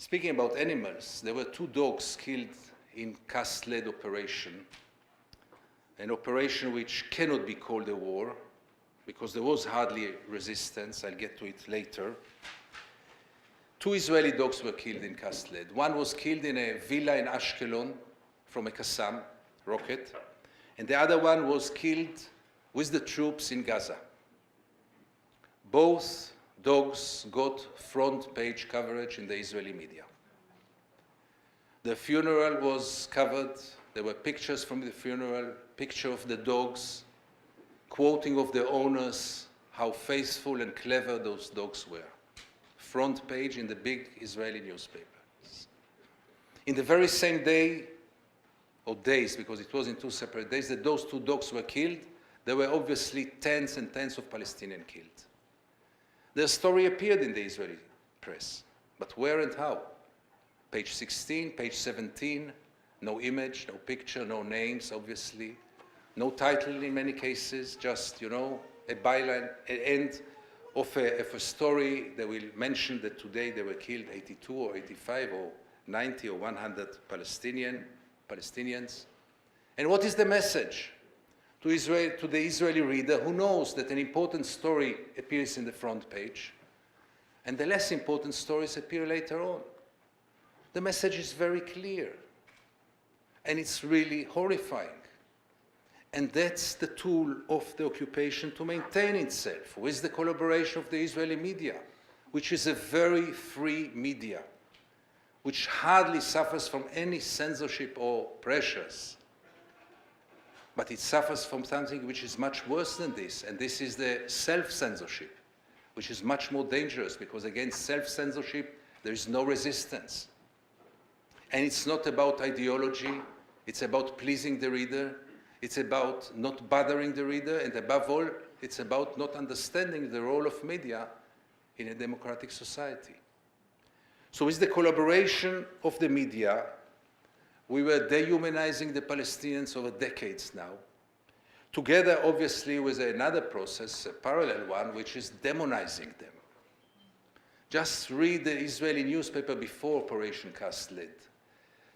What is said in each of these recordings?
Speaking about animals, there were 2 dogs killed in cask-led operation, an operation which cannot be called a war, because there was hardly resistance. I'll get to it later. 2 Israeli dogs were killed in cask-led. One was killed in a villa in Ashkelon from a Qassam rocket, and the other one was killed with the troops in Gaza. Both dogs got front page coverage in the Israeli media. The funeral was covered. There were pictures from the funeral, picture of the dogs, quoting of the owners, how faithful and clever those dogs were. Front page in the big Israeli newspapers. In the very same day, or days, because it was in 2 separate days, that those 2 dogs were killed, there were obviously tens and tens of Palestinians killed. Their story appeared in the Israeli press, but where and how? Page 16, page 17, no image, no picture, no names, obviously. No title in many cases, just, a byline, an end of a story. They will mention that today they were killed 82 or 85 or 90 or 100 Palestinians. And what is the message to the Israeli reader who knows that an important story appears in the front page and the less important stories appear later on? The message is very clear, and it's really horrifying. And that's the tool of the occupation to maintain itself, with the collaboration of the Israeli media, which is a very free media, which hardly suffers from any censorship or pressures. But it suffers from something which is much worse than this, and this is the self-censorship, which is much more dangerous, because against self-censorship there is no resistance. And it's not about ideology, it's about pleasing the reader, it's about not bothering the reader, and above all, it's about not understanding the role of media in a democratic society. So with the collaboration of the media, we were dehumanizing the Palestinians over decades now, together obviously with another process, a parallel one, which is demonizing them. Just read the Israeli newspaper before Operation Cask-Led.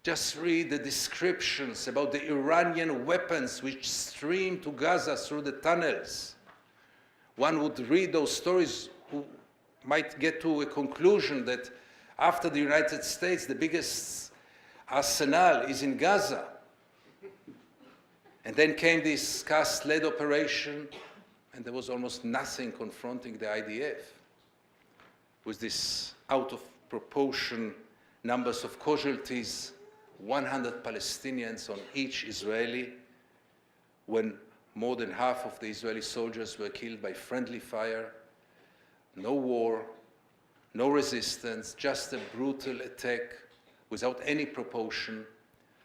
Just read the descriptions about the Iranian weapons which stream to Gaza through the tunnels. One would read those stories who might get to a conclusion that after the United States, the biggest arsenal is in Gaza. And then came this cask-led operation, and there was almost nothing confronting the IDF with this out of proportion numbers of casualties, 100 Palestinians on each Israeli, when more than half of the Israeli soldiers were killed by friendly fire. No war, no resistance, just a brutal attack without any proportion,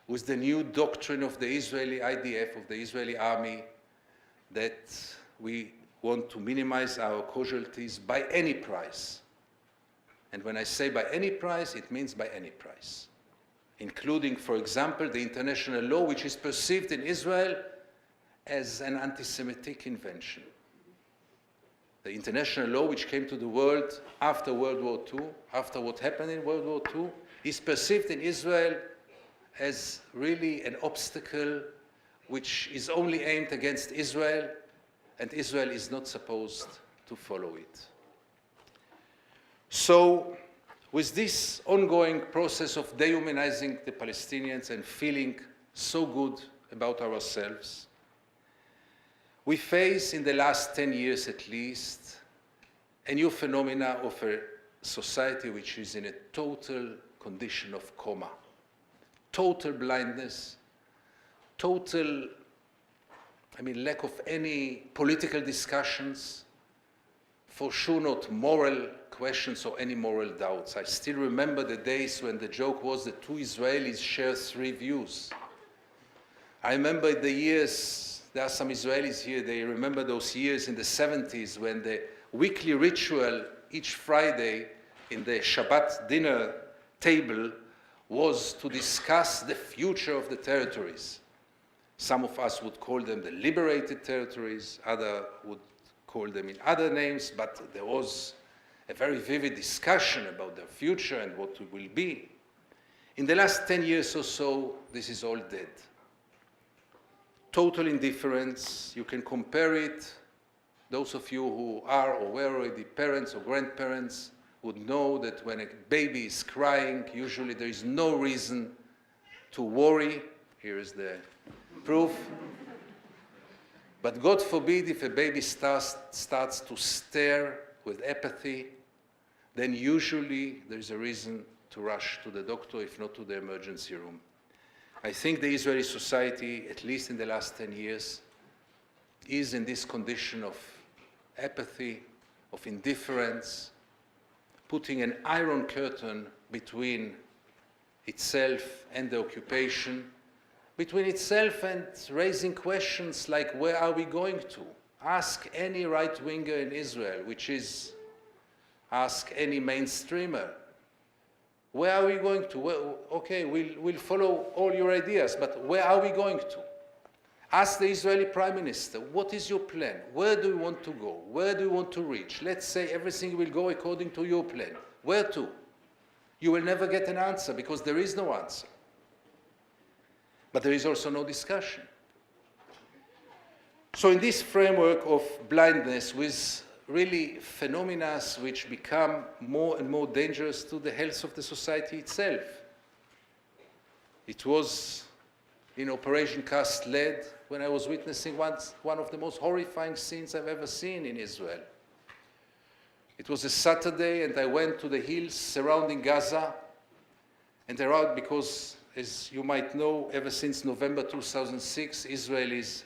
with the new doctrine of the Israeli IDF, of the Israeli army, that we want to minimize our casualties by any price. And when I say by any price, it means by any price, including, for example, the international law, which is perceived in Israel as an anti-Semitic invention. The international law, which came to the world after World War II, after what happened in World War II, is perceived in Israel as really an obstacle which is only aimed against Israel, and Israel is not supposed to follow it. So, with this ongoing process of dehumanizing the Palestinians and feeling so good about ourselves, we face, in the last 10 years at least, a new phenomena of a society which is in a total condition of coma, total blindness, total, lack of any political discussions, for sure not moral questions or any moral doubts. I still remember the days when the joke was that 2 Israelis share 3 views. I remember the years, there are some Israelis here, they remember those years in the 70s when the weekly ritual each Friday in the Shabbat dinner table was to discuss the future of the territories. Some of us would call them the liberated territories, others would call them in other names, but there was a very vivid discussion about their future and what it will be. In the last 10 years or so, this is all dead. Total indifference. You can compare it. Those of you who are or were already parents or grandparents would know that when a baby is crying, usually there is no reason to worry. Here is the proof. But God forbid if a baby starts to stare with apathy, then usually there is a reason to rush to the doctor, if not to the emergency room. I think the Israeli society, at least in the last 10 years, is in this condition of apathy, of indifference, putting an iron curtain between itself and the occupation, between itself and raising questions like, where are we going to? Ask any right-winger in Israel, which is, ask any mainstreamer. Where are we going to? Well, okay, we'll follow all your ideas, but where are we going to? Ask the Israeli Prime Minister, what is your plan? Where do you want to go? Where do you want to reach? Let's say everything will go according to your plan. Where to? You will never get an answer because there is no answer. But there is also no discussion. So in this framework of blindness, with really phenomena which become more and more dangerous to the health of the society itself. It was in Operation Cast Lead when I was witnessing one of the most horrifying scenes I've ever seen in Israel. It was a Saturday and I went to the hills surrounding Gaza, and around, because as you might know, ever since November 2006, Israel is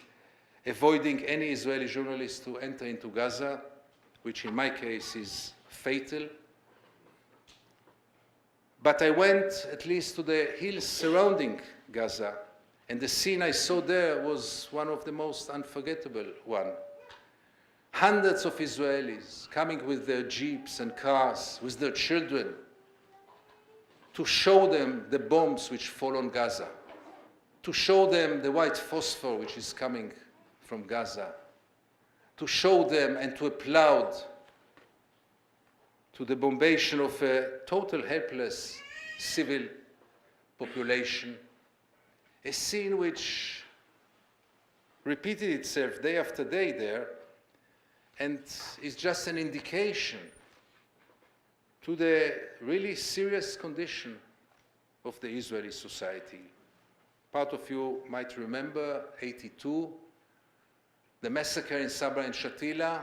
avoiding any Israeli journalist to enter into Gaza, which in my case is fatal. But I went at least to the hills surrounding Gaza, and the scene I saw there was one of the most unforgettable one. Hundreds of Israelis coming with their jeeps and cars, with their children, to show them the bombs which fall on Gaza, to show them the white phosphor which is coming from Gaza, to show them and to applaud to the bombardment of a total helpless civil population, a scene which repeated itself day after day there, and is just an indication to the really serious condition of the Israeli society. Part of you might remember 82, the massacre in Sabra and Shatila,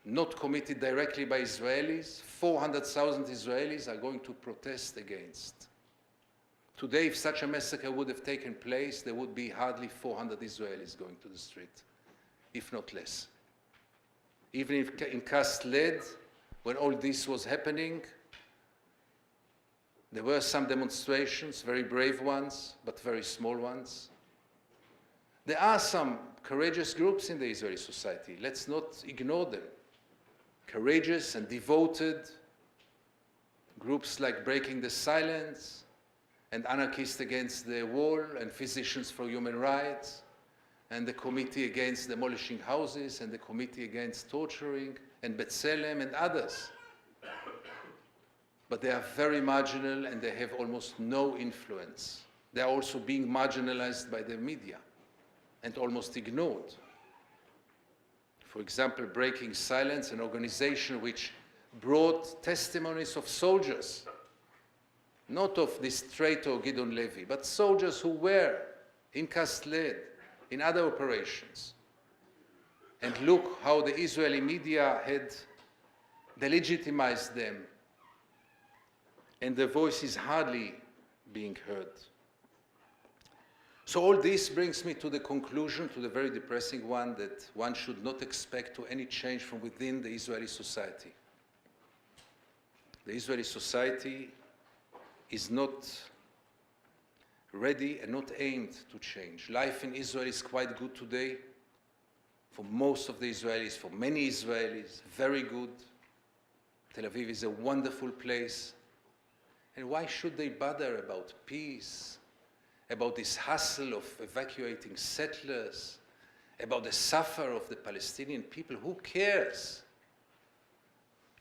not committed directly by Israelis. 400,000 Israelis are going to protest against. Today, if such a massacre would have taken place, there would be hardly 400 Israelis going to the street, if not less. Even if in Cast Lead, when all this was happening, there were some demonstrations, very brave ones, but very small ones. There are some courageous groups in the Israeli society. Let's not ignore them. Courageous and devoted groups like Breaking the Silence and Anarchists Against the Wall and Physicians for Human Rights and the Committee Against Demolishing Houses and the Committee Against Torturing and B'Tselem and others. But they are very marginal and they have almost no influence. They are also being marginalized by the media and almost ignored. For example, Breaking Silence, an organization which brought testimonies of soldiers, not of this traitor Gideon Levy, but soldiers who were in Cast Lead, in other operations. And look how the Israeli media had delegitimized them, and their voice is hardly being heard. So all this brings me to the conclusion, to the very depressing one, that one should not expect to any change from within the Israeli society. The Israeli society is not ready and not aimed to change. Life in Israel is quite good today, for most of the Israelis, for many Israelis, very good. Tel Aviv is a wonderful place. And why should they bother about peace, about this hustle of evacuating settlers, about the suffer of the Palestinian people? Who cares?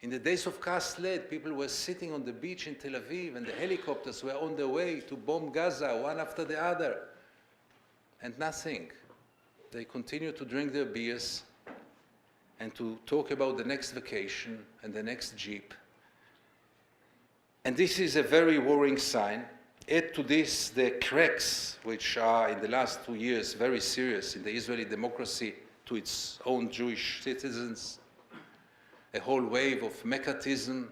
In the days of cast lead, people were sitting on the beach in Tel Aviv and the helicopters were on their way to bomb Gaza, one after the other. And nothing. They continued to drink their beers and to talk about the next vacation and the next Jeep. And this is a very worrying sign. Add to this the cracks, which are in the last 2 years very serious in the Israeli democracy to its own Jewish citizens, a whole wave of McCarthyism,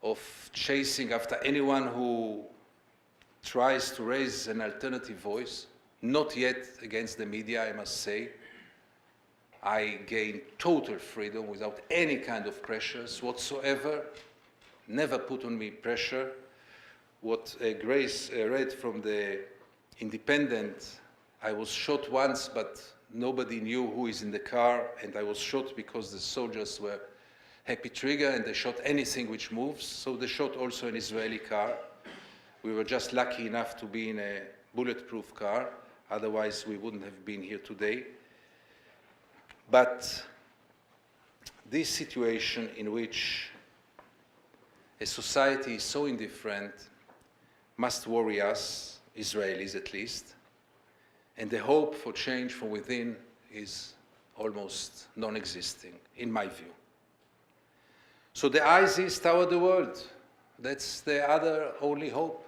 of chasing after anyone who tries to raise an alternative voice, not yet against the media, I must say. I gained total freedom without any kind of pressures whatsoever, never put on me pressure. What Grace read from the Independent, I was shot once, but nobody knew who is in the car, and I was shot because the soldiers were happy trigger and they shot anything which moves, so they shot also an Israeli car. We were just lucky enough to be in a bulletproof car, otherwise we wouldn't have been here today. But this situation in which a society is so indifferent must worry us, Israelis at least, and the hope for change from within is almost non-existing, in my view. So the eyes is toward the world. That's the other only hope.